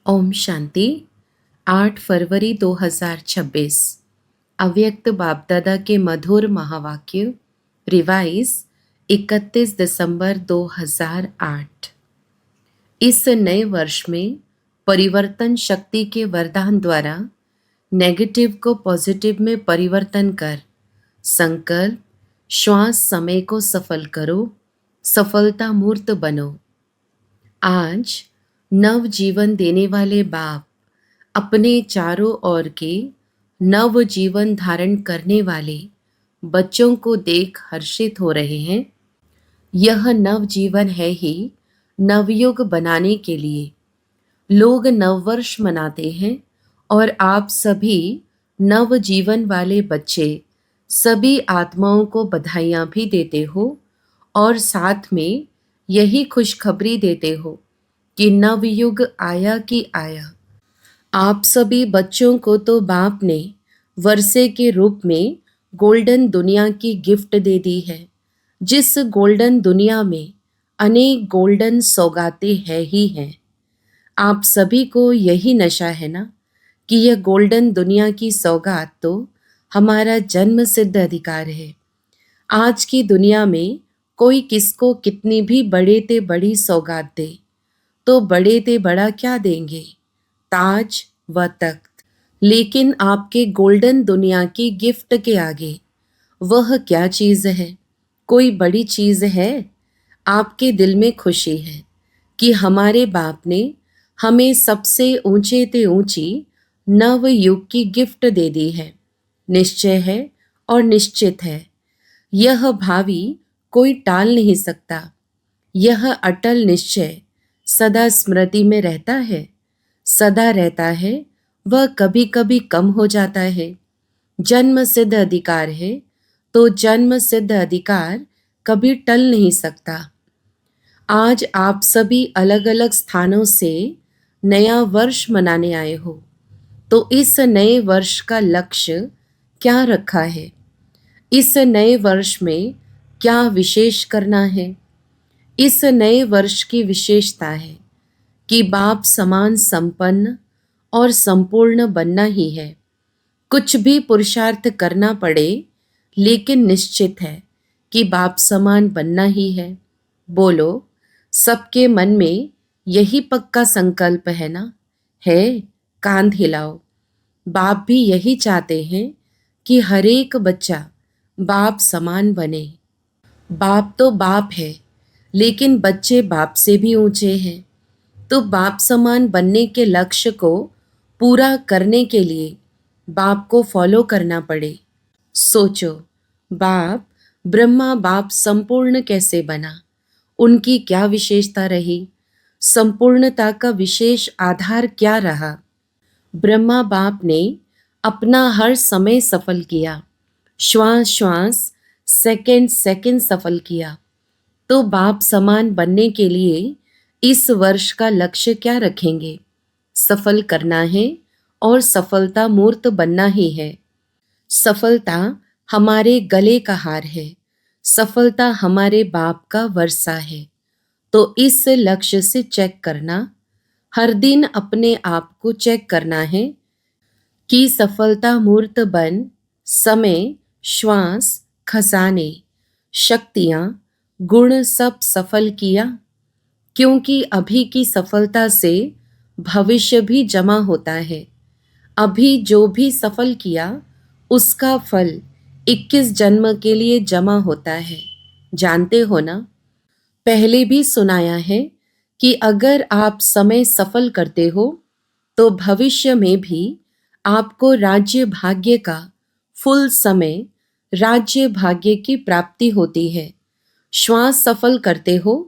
ओम शांति। 8 फरवरी 2026। अव्यक्त बापदादा के मधुर महावाक्य। रिवाइज 31 दिसंबर 2008। इस नए वर्ष में परिवर्तन शक्ति के वरदान द्वारा नेगेटिव को पॉजिटिव में परिवर्तन कर संकल्प श्वास समय को सफल करो, सफलता मूर्त बनो। आज नव जीवन देने वाले बाप अपने चारों ओर के नव जीवन धारण करने वाले बच्चों को देख हर्षित हो रहे हैं। यह नव जीवन है ही नवयुग बनाने के लिए। लोग नववर्ष मनाते हैं और आप सभी नव जीवन वाले बच्चे सभी आत्माओं को बधाइयाँ भी देते हो और साथ में यही खुशखबरी देते हो कि नवयुग आया कि आया। आप सभी बच्चों को तो बाप ने वर्षे के रूप में गोल्डन दुनिया की गिफ्ट दे दी है, जिस गोल्डन दुनिया में अनेक गोल्डन सौगातें है ही हैं। आप सभी को यही नशा है ना कि यह गोल्डन दुनिया की सौगात तो हमारा जन्म सिद्ध अधिकार है। आज की दुनिया में कोई किसको कितनी भी बड़े ते बड़ी सौगात दे तो बड़े ते बड़ा क्या देंगे, ताज व तख्त, लेकिन आपके गोल्डन दुनिया की गिफ्ट के आगे वह क्या चीज़ है? कोई बड़ी चीज़ है? आपके दिल में खुशी है कि हमारे बाप ने हमें सबसे ऊंचे ते ऊंची नव युग की गिफ्ट दे दी है। निश्चय है और निश्चित है, यह भावी कोई टाल नहीं सकता। यह अटल निश्चय सदा स्मृति में रहता है, सदा रहता है, वह कभी कभी कम हो जाता है। जन्म सिद्ध अधिकार है तो जन्म सिद्ध अधिकार कभी टल नहीं सकता। आज आप सभी अलग अलग स्थानों से नया वर्ष मनाने आए हो, तो इस नए वर्ष का लक्ष्य क्या रखा है? इस नए वर्ष में क्या विशेष करना है? इस नए वर्ष की विशेषता है कि बाप समान संपन्न और संपूर्ण बनना ही है। कुछ भी पुरुषार्थ करना पड़े, लेकिन निश्चित है कि बाप समान बनना ही है। बोलो, सबके मन में यही पक्का संकल्प है ना? है? कांध हिलाओ। बाप भी यही चाहते हैं कि हर एक बच्चा बाप समान बने। बाप तो बाप है, लेकिन बच्चे बाप से भी ऊंचे हैं। तो बाप समान बनने के लक्ष्य को पूरा करने के लिए बाप को फॉलो करना पड़े। सोचो, बाप ब्रह्मा बाप संपूर्ण कैसे बना? उनकी क्या विशेषता रही? संपूर्णता का विशेष आधार क्या रहा? ब्रह्मा बाप ने अपना हर समय सफल किया, श्वास श्वास सेकंड सेकंड सफल किया। तो बाप समान बनने के लिए इस वर्ष का लक्ष्य क्या रखेंगे? सफल करना है और सफलता मूर्त बनना ही है। सफलता हमारे गले का हार है, सफलता हमारे बाप का वर्षा है। तो इस लक्ष्य से चेक करना, हर दिन अपने आप को चेक करना है कि सफलता मूर्त बन समय, श्वास, खजाने, शक्तियाँ, गुण सब सफल किया। क्योंकि अभी की सफलता से भविष्य भी जमा होता है। अभी जो भी सफल किया उसका फल 21 जन्म के लिए जमा होता है। जानते हो ना? पहले भी सुनाया है कि अगर आप समय सफल करते हो तो भविष्य में भी आपको राज्य भाग्य का फुल समय राज्य भाग्य की प्राप्ति होती है। श्वास सफल करते हो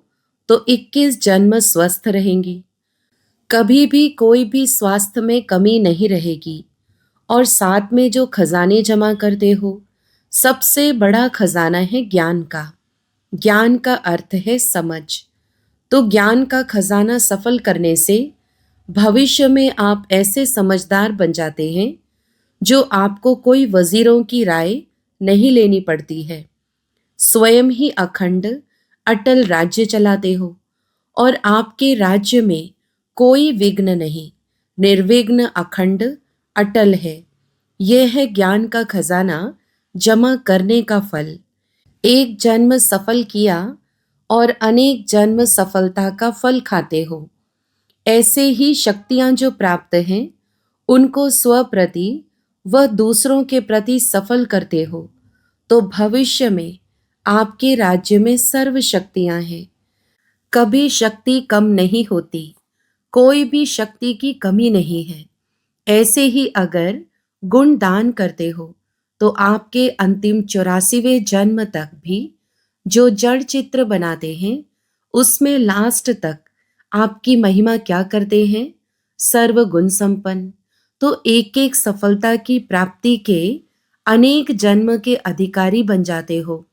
तो 21 जन्म स्वस्थ रहेंगी। कभी भी कोई भी स्वास्थ्य में कमी नहीं रहेगी। और साथ में जो खजाने जमा करते हो, सबसे बड़ा खजाना है ज्ञान का। ज्ञान का अर्थ है समझ। तो ज्ञान का खजाना सफल करने से भविष्य में आप ऐसे समझदार बन जाते हैं जो आपको कोई वजीरों की राय नहीं लेनी पड़ती है। स्वयं ही अखंड अटल राज्य चलाते हो और आपके राज्य में कोई विघ्न नहीं, निर्विघ्न, अखंड, अटल है। यह है ज्ञान का खजाना जमा करने का फल। एक जन्म सफल किया और अनेक जन्म सफलता का फल खाते हो। ऐसे ही शक्तियां जो प्राप्त हैं उनको स्व प्रति व दूसरों के प्रति सफल करते हो तो भविष्य में आपके राज्य में सर्व शक्तियां हैं। कभी शक्ति कम नहीं होती, कोई भी शक्ति की कमी नहीं है। ऐसे ही अगर गुण दान करते हो तो आपके अंतिम 84वें जन्म तक भी जो जड़ चित्र बनाते हैं उसमें लास्ट तक आपकी महिमा क्या करते हैं? सर्व गुण संपन्न। तो एक एक सफलता की प्राप्ति के अनेक जन्म के अधिकारी बन जाते हो।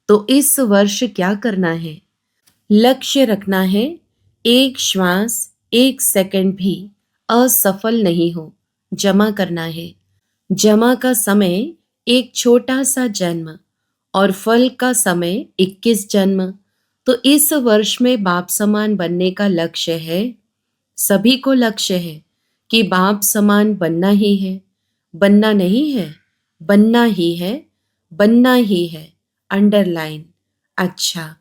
तो इस वर्ष क्या करना है? लक्ष्य रखना है, एक श्वास, एक सेकंड भी असफल नहीं हो। जमा करना है। जमा का समय एक छोटा सा जन्म और फल का समय 21 जन्म। तो इस वर्ष में बाप समान बनने का लक्ष्य है। सभी को लक्ष्य है कि बाप समान बनना ही है। बनना नहीं है, बनना ही है, बनना ही है। अंडरलाइन। अच्छा,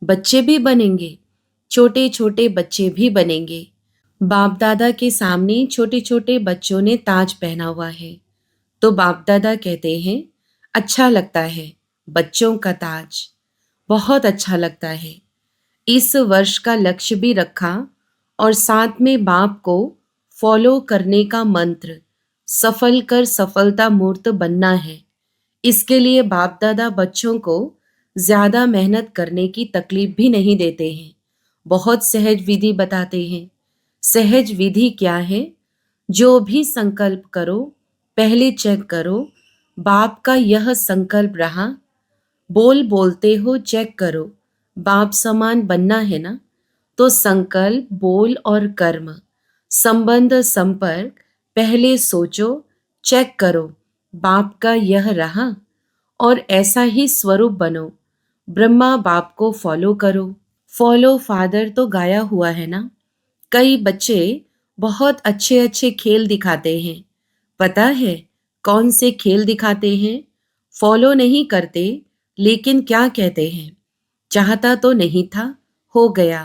बच्चे भी बनेंगे, छोटे छोटे बच्चे भी बनेंगे। बाप दादा के सामने छोटे छोटे बच्चों ने ताज पहना हुआ है तो बाप दादा कहते हैं अच्छा लगता है, बच्चों का ताज बहुत अच्छा लगता है। इस वर्ष का लक्ष्य भी रखा और साथ में बाप को फॉलो करने का मंत्र, सफल कर सफलता मूर्त बनना है। इसके लिए बाप दादा बच्चों को ज्यादा मेहनत करने की तकलीफ भी नहीं देते हैं। बहुत सहज विधि बताते हैं। सहज विधि क्या है? जो भी संकल्प करो पहले चेक करो बाप का यह संकल्प रहा। बोल बोलते हो चेक करो बाप समान बनना है ना। तो संकल्प, बोल और कर्म, संबंध, संपर्क पहले सोचो, चेक करो बाप का यह रहा और ऐसा ही स्वरूप बनो। ब्रह्मा बाप को फॉलो करो। फॉलो फादर तो गाया हुआ है ना। कई बच्चे बहुत अच्छे अच्छे खेल दिखाते हैं। पता है कौन से खेल दिखाते हैं? फॉलो नहीं करते लेकिन क्या कहते हैं? चाहता तो नहीं था, हो गया।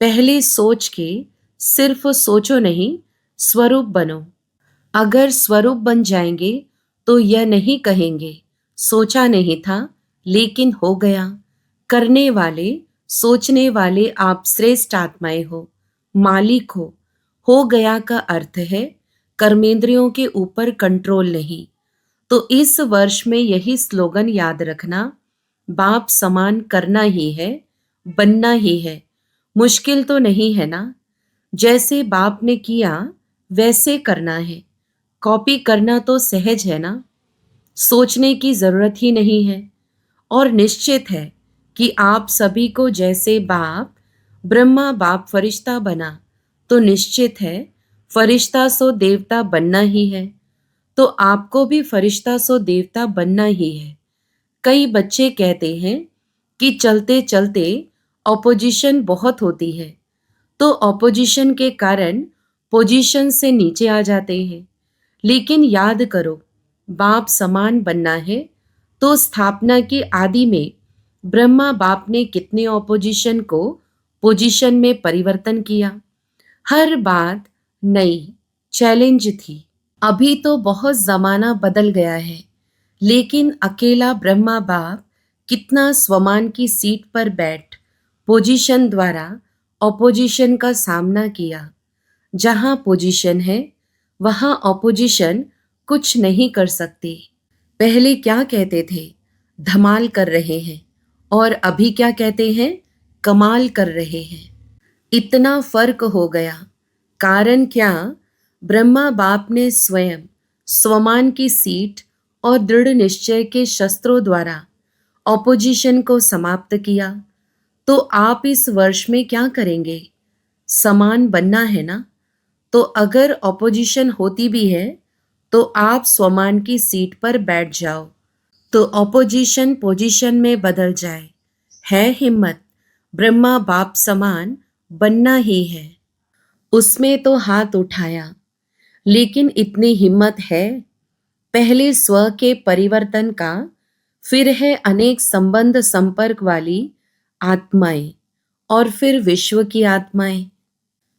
पहले सोच के सिर्फ सोचो नहीं, स्वरूप बनो। अगर स्वरूप बन जाएंगे तो यह नहीं कहेंगे सोचा नहीं था लेकिन हो गया। करने वाले, सोचने वाले आप श्रेष्ठ आत्माएं हो, मालिक हो गया का अर्थ है कर्मेंद्रियों के ऊपर कंट्रोल नहीं। तो इस वर्ष में यही स्लोगन याद रखना, बाप समान करना ही है, बनना ही है। मुश्किल तो नहीं है ना। जैसे बाप ने किया वैसे करना है। कॉपी करना तो सहज है ना। सोचने की जरूरत ही नहीं है। और निश्चित है कि आप सभी को जैसे बाप ब्रह्मा बाप फरिश्ता बना तो निश्चित है फरिश्ता सो देवता बनना ही है। तो आपको भी फरिश्ता सो देवता बनना ही है। कई बच्चे कहते हैं कि चलते चलते ऑपोजिशन बहुत होती है तो ऑपोजिशन के कारण पोजीशन से नीचे आ जाते हैं। लेकिन याद करो बाप समान बनना है तो स्थापना की आदि में ब्रह्मा बाप ने कितने ऑपोजिशन को पोजीशन में परिवर्तन किया। हर बात नई चैलेंज थी। अभी तो बहुत जमाना बदल गया है लेकिन अकेला ब्रह्मा बाप कितना स्वमान की सीट पर बैठ पोजीशन द्वारा ऑपोजिशन का सामना किया। जहां पोजीशन है वहां ऑपोजिशन कुछ नहीं कर सकती। पहले क्या कहते थे? धमाल कर रहे हैं। और अभी क्या कहते हैं? कमाल कर रहे हैं। इतना फर्क हो गया। कारण क्या? ब्रह्मा बाप ने स्वयं स्वमान की सीट और दृढ़ निश्चय के शस्त्रों द्वारा ऑपोजिशन को समाप्त किया। तो आप इस वर्ष में क्या करेंगे? समान बनना है ना। तो अगर ऑपोजिशन होती भी है तो आप स्वमान की सीट पर बैठ जाओ तो ऑपोजिशन पोजीशन में बदल जाए। है हिम्मत, ब्रह्मा बाप समान बनना ही है। उसमें तो हाथ उठाया लेकिन इतनी हिम्मत है, पहले स्व के परिवर्तन का, फिर है अनेक संबंध संपर्क वाली आत्माएं, और फिर विश्व की आत्माएं।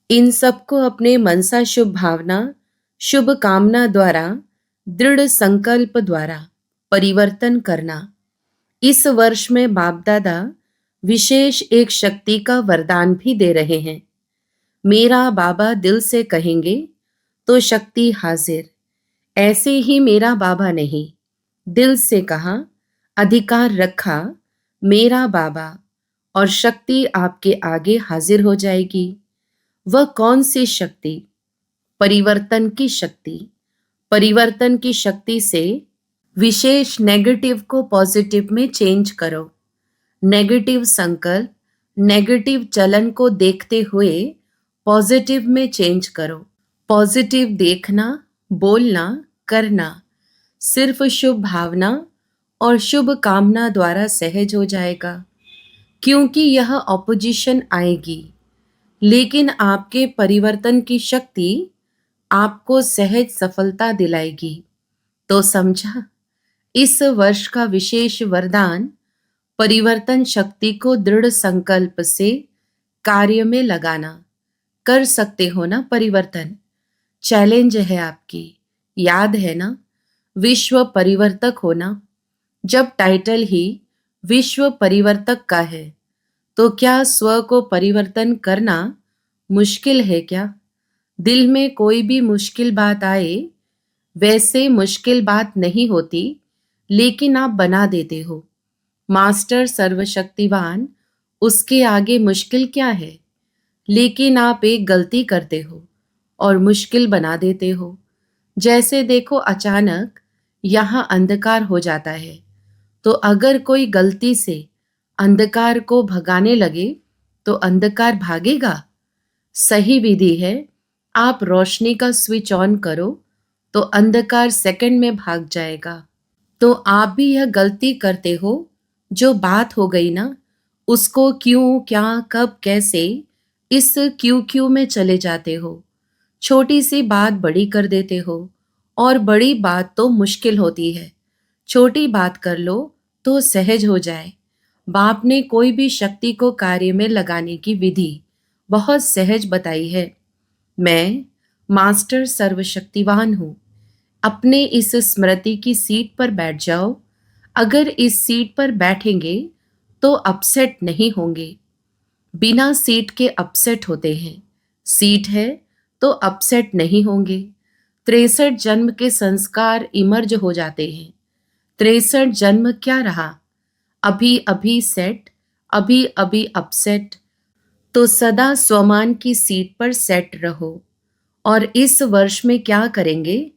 इन सबको अपने मनसा शुभ भावना, शुभ कामना द्वारा, दृढ़ संकल्प द्वारा परिवर्तन करना। इस वर्ष में बाप दादा विशेष एक शक्ति का वरदान भी दे रहे हैं। मेरा बाबा दिल से कहेंगे तो शक्ति हाजिर। ऐसे ही मेरा बाबा नहीं, दिल से कहा, अधिकार रखा, मेरा बाबा, और शक्ति आपके आगे हाजिर हो जाएगी। वह कौन सी शक्ति? परिवर्तन की शक्ति। परिवर्तन की शक्ति से विशेष नेगेटिव को पॉजिटिव में चेंज करो। नेगेटिव संकल्प, नेगेटिव चलन को देखते हुए पॉजिटिव में चेंज करो। पॉजिटिव देखना, बोलना, करना सिर्फ शुभ भावना और शुभ कामना द्वारा सहज हो जाएगा, क्योंकि यह ऑपोजिशन आएगी, लेकिन आपके परिवर्तन की शक्ति आपको सहज सफलता दिलाएगी। तो समझा, इस वर्ष का विशेष वरदान परिवर्तन शक्ति को दृढ़ संकल्प से कार्य में लगाना। कर सकते हो ना परिवर्तन? चैलेंज है आपकी, याद है ना? विश्व परिवर्तक होना। जब टाइटल ही विश्व परिवर्तक का है, तो क्या स्व को परिवर्तन करना मुश्किल है क्या? दिल में कोई भी मुश्किल बात आए, वैसे मुश्किल बात नहीं होती, लेकिन आप बना देते हो। मास्टर सर्वशक्तिवान, उसके आगे मुश्किल क्या है? लेकिन आप एक गलती करते हो और मुश्किल बना देते हो। जैसे देखो, अचानक यहाँ अंधकार हो जाता है, तो अगर कोई गलती से अंधकार को भगाने लगे तो अंधकार भागेगा? सही विधि है, आप रोशनी का स्विच ऑन करो तो अंधकार सेकंड में भाग जाएगा। तो आप भी यह गलती करते हो। जो बात हो गई ना, उसको क्यों, क्या, कब, कैसे, इस क्यों में चले जाते हो। छोटी सी बात बड़ी कर देते हो, और बड़ी बात तो मुश्किल होती है। छोटी बात कर लो तो सहज हो जाए। बाप ने कोई भी शक्ति को कार्य में लगाने की विधि बहुत सहज बताई है। मैं मास्टर सर्वशक्तिवान हूँ। अपने इस स्मृति की सीट पर बैठ जाओ। अगर इस सीट पर बैठेंगे तो अपसेट नहीं होंगे। बिना सीट के अपसेट होते हैं। सीट है तो अपसेट नहीं होंगे। 63 जन्म के संस्कार इमर्ज हो जाते हैं। 63 जन्म क्या रहा? अभी अभी सेट, अभी अभी अपसेट। तो सदा स्वमान की सीट पर सेट रहो। और इस वर्ष में क्या करेंगे?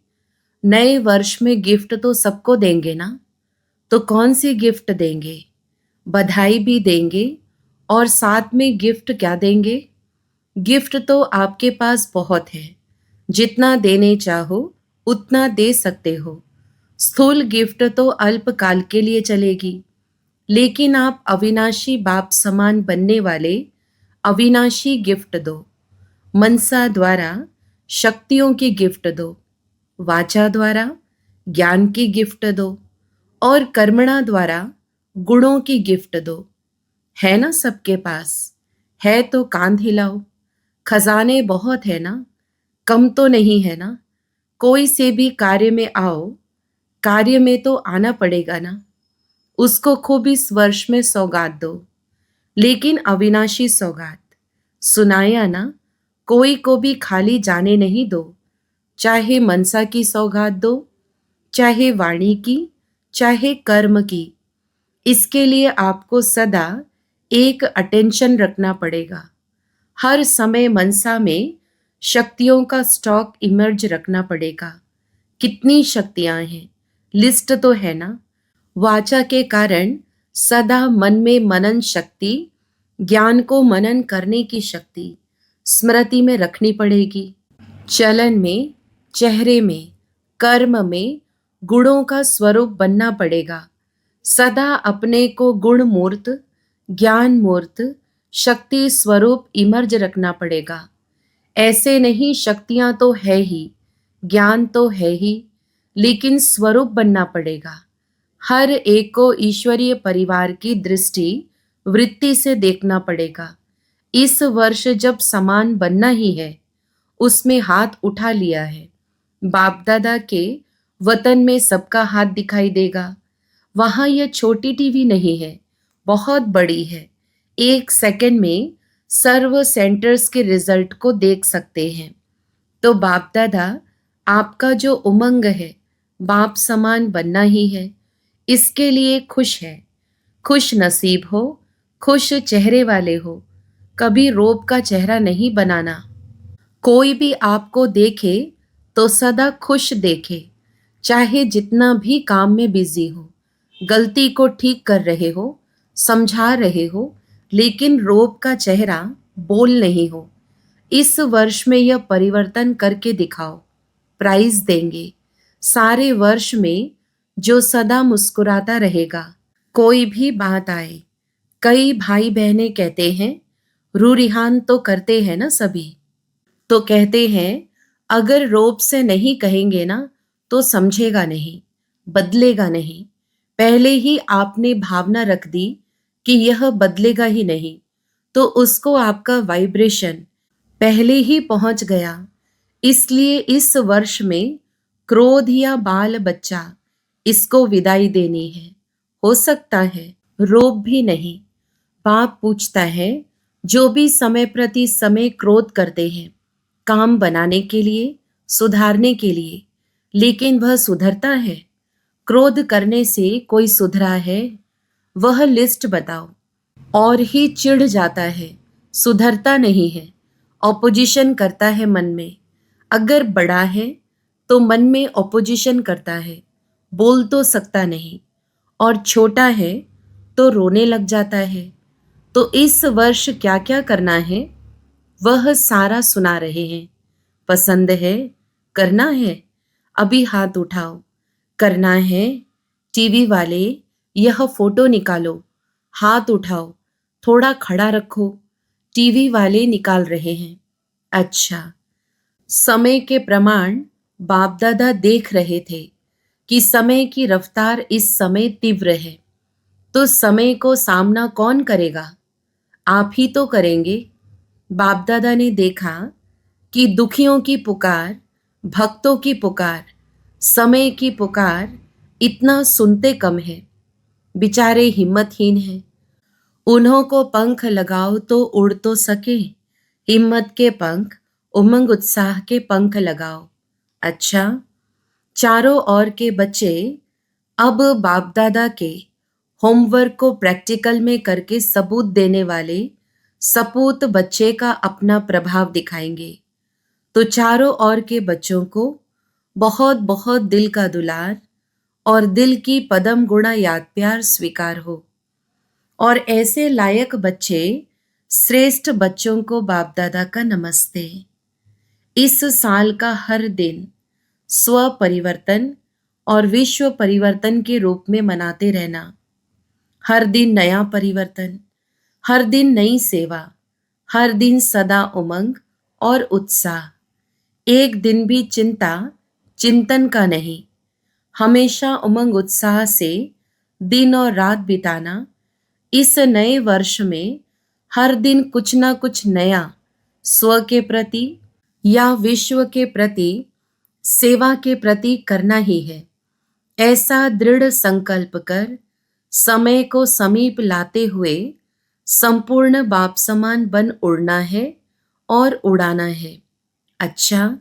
नए वर्ष में गिफ्ट तो सबको देंगे ना, तो कौन सी गिफ्ट देंगे? बधाई भी देंगे, और साथ में गिफ्ट क्या देंगे? गिफ्ट तो आपके पास बहुत है, जितना देने चाहो उतना दे सकते हो। स्थूल गिफ्ट तो अल्पकाल के लिए चलेगी, लेकिन आप अविनाशी बाप समान बनने वाले अविनाशी गिफ्ट दो। मनसा द्वारा शक्तियों की गिफ्ट दो, वाचा द्वारा ज्ञान की गिफ्ट दो, और कर्मणा द्वारा गुणों की गिफ्ट दो। है ना सबके पास? है तो कांध हिलाओ। खजाने बहुत है ना, कम तो नहीं है ना। कोई से भी कार्य में आओ, कार्य में तो आना पड़ेगा ना। उसको खूब इस वर्ष में सौगात दो, लेकिन अविनाशी सौगात। सुनाया ना, कोई को भी खाली जाने नहीं दो। चाहे मनसा की सौगात दो, चाहे वाणी की, चाहे कर्म की। इसके लिए आपको सदा एक अटेंशन रखना पड़ेगा। हर समय मनसा में शक्तियों का स्टॉक इमर्ज रखना पड़ेगा। कितनी शक्तियां हैं, लिस्ट तो है ना। वाचा के कारण सदा मन में मनन शक्ति, ज्ञान को मनन करने की शक्ति स्मृति में रखनी पड़ेगी। चलन में, चेहरे में, कर्म में गुणों का स्वरूप बनना पड़ेगा। सदा अपने को गुण मूर्त, ज्ञान मूर्त, शक्ति स्वरूप इमर्ज रखना पड़ेगा। ऐसे नहीं शक्तियां तो है ही, ज्ञान तो है ही, लेकिन स्वरूप बनना पड़ेगा। हर एक को ईश्वरीय परिवार की दृष्टि वृत्ति से देखना पड़ेगा। इस वर्ष जब समान बनना ही है, उसमें हाथ उठा लिया है। बाप दादा के वतन में सबका हाथ दिखाई देगा। वहां यह छोटी टीवी नहीं है, बहुत बड़ी है। 1 सेकंड में सर्व सेंटर्स के रिजल्ट को देख सकते हैं। तो बाप दादा, आपका जो उमंग है बाप समान बनना ही है, इसके लिए खुश है। खुश नसीब हो, खुश चेहरे वाले हो, कभी रोब का चेहरा नहीं बनाना। कोई भी आपको देखे तो सदा खुश देखे, चाहे जितना भी काम में बिजी हो, गलती को ठीक कर रहे हो, समझा रहे हो, लेकिन रोब का चेहरा बोल नहीं हो। इस वर्ष में यह परिवर्तन करके दिखाओ, प्राइज देंगे। सारे वर्ष में जो सदा मुस्कुराता रहेगा, कोई भी बात आए। कई भाई बहनें कहते हैं, रू रिहान तो करते हैं ना सभी, तो कहते हैं अगर रोब से नहीं कहेंगे ना तो समझेगा नहीं, बदलेगा नहीं। पहले ही आपने भावना रख दी कि यह बदलेगा ही नहीं, तो उसको आपका वाइब्रेशन पहले ही पहुंच गया। इसलिए इस वर्ष में क्रोध या बाल बच्चा, इसको विदाई देनी है। हो सकता है रोब भी नहीं। बाप पूछता है, जो भी समय प्रति समय क्रोध करते हैं काम बनाने के लिए, सुधारने के लिए, लेकिन वह सुधरता है? क्रोध करने से कोई सुधरा है? वह लिस्ट बताओ। और ही चिढ़ जाता है, सुधरता नहीं है, ऑपोजिशन करता है मन में। अगर बड़ा है तो मन में ऑपोजिशन करता है, बोल तो सकता नहीं, और छोटा है तो रोने लग जाता है। तो इस वर्ष क्या क्या करना है वह सारा सुना रहे हैं। पसंद है, करना है, अभी हाथ उठाओ। करना है, टीवी वाले यह फोटो निकालो, हाथ उठाओ, थोड़ा खड़ा रखो। टीवी वाले निकाल रहे हैं। अच्छा, समय के प्रमाण बाप दादा देख रहे थे कि समय की रफ्तार इस समय तीव्र है, तो समय को सामना कौन करेगा? आप ही तो करेंगे। बाप दादा ने देखा कि दुखियों की पुकार, भक्तों की पुकार, समय की पुकार इतना सुनते कम है। बेचारे हिम्मतहीन हैं। उन्हों को पंख लगाओ तो उड़ तो सके। हिम्मत के पंख, उमंग उत्साह के पंख लगाओ। अच्छा, चारों ओर के बच्चे अब बाप दादा के होमवर्क को प्रैक्टिकल में करके सबूत देने वाले सपूत बच्चे का अपना प्रभाव दिखाएंगे। तो चारों ओर के बच्चों को बहुत बहुत दिल का दुलार और दिल की पदम गुणा याद प्यार स्वीकार हो। और ऐसे लायक बच्चे, श्रेष्ठ बच्चों को बाप दादा का नमस्ते। इस साल का हर दिन स्व परिवर्तन और विश्व परिवर्तन के रूप में मनाते रहना। हर दिन नया परिवर्तन, हर दिन नई सेवा, हर दिन सदा उमंग और उत्साह। एक दिन भी चिंता, चिंतन का नहीं। हमेशा उमंग उत्साह से दिन और रात बिताना। इस नए वर्ष में हर दिन कुछ ना कुछ नया स्व के प्रति या विश्व के प्रति, सेवा के प्रति करना ही है। ऐसा दृढ़ संकल्प कर समय को समीप लाते हुए संपूर्ण बाप समान बन उड़ना है और उड़ाना है। अच्छा,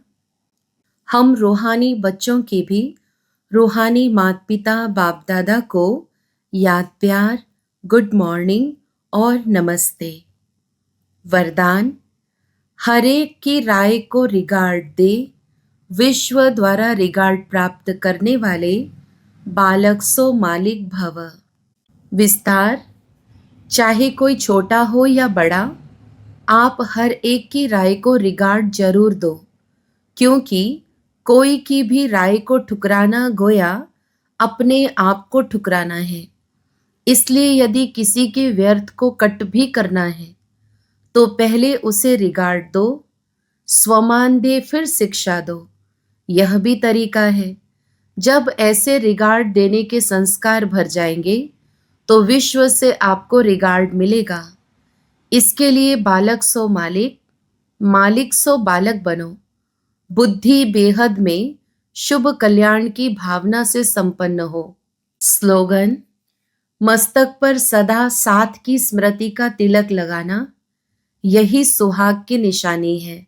हम रूहानी बच्चों की भी रूहानी माता पिता बाप दादा को याद प्यार, गुड मॉर्निंग और नमस्ते। वरदान, हरेक की राय को रिगार्ड दे। विश्व द्वारा रिगार्ड प्राप्त करने वाले बालक सो मालिक भव। विस्तार, चाहे कोई छोटा हो या बड़ा, आप हर एक की राय को रिगार्ड जरूर दो, क्योंकि कोई की भी राय को ठुकराना गोया अपने आप को ठुकराना है। इसलिए यदि किसी के व्यर्थ को कट भी करना है तो पहले उसे रिगार्ड दो, स्वमान दे फिर शिक्षा दो। यह भी तरीका है। जब ऐसे रिगार्ड देने के संस्कार भर जाएंगे तो विश्व से आपको रिगार्ड मिलेगा। इसके लिए बालक सो मालिक, मालिक सो बालक बनो। बुद्धि बेहद में शुभ कल्याण की भावना से संपन्न हो। स्लोगन: मस्तक पर सदा साथ की स्मृति का तिलक लगाना, यही सुहाग की निशानी है।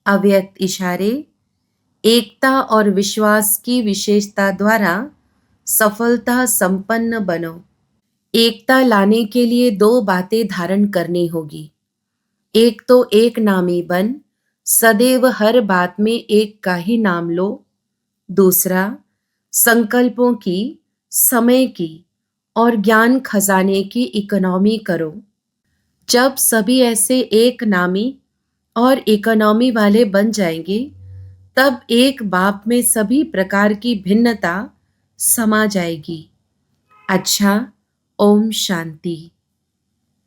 अव्यक्त इशारे: एकता और विश्वास की विशेषता द्वारा सफलता संपन्न बनो। एकता लाने के लिए दो बातें धारण करनी होगी। एक तो एक नामी बन सदैव हर बात में एक का ही नाम लो। दूसरा, संकल्पों की, समय की और ज्ञान खजाने की इकोनॉमी करो। जब सभी ऐसे एक नामी और इकोनॉमी वाले बन जाएंगे, तब एक बाप में सभी प्रकार की भिन्नता समा जाएगी। अच्छा, ओम शांति।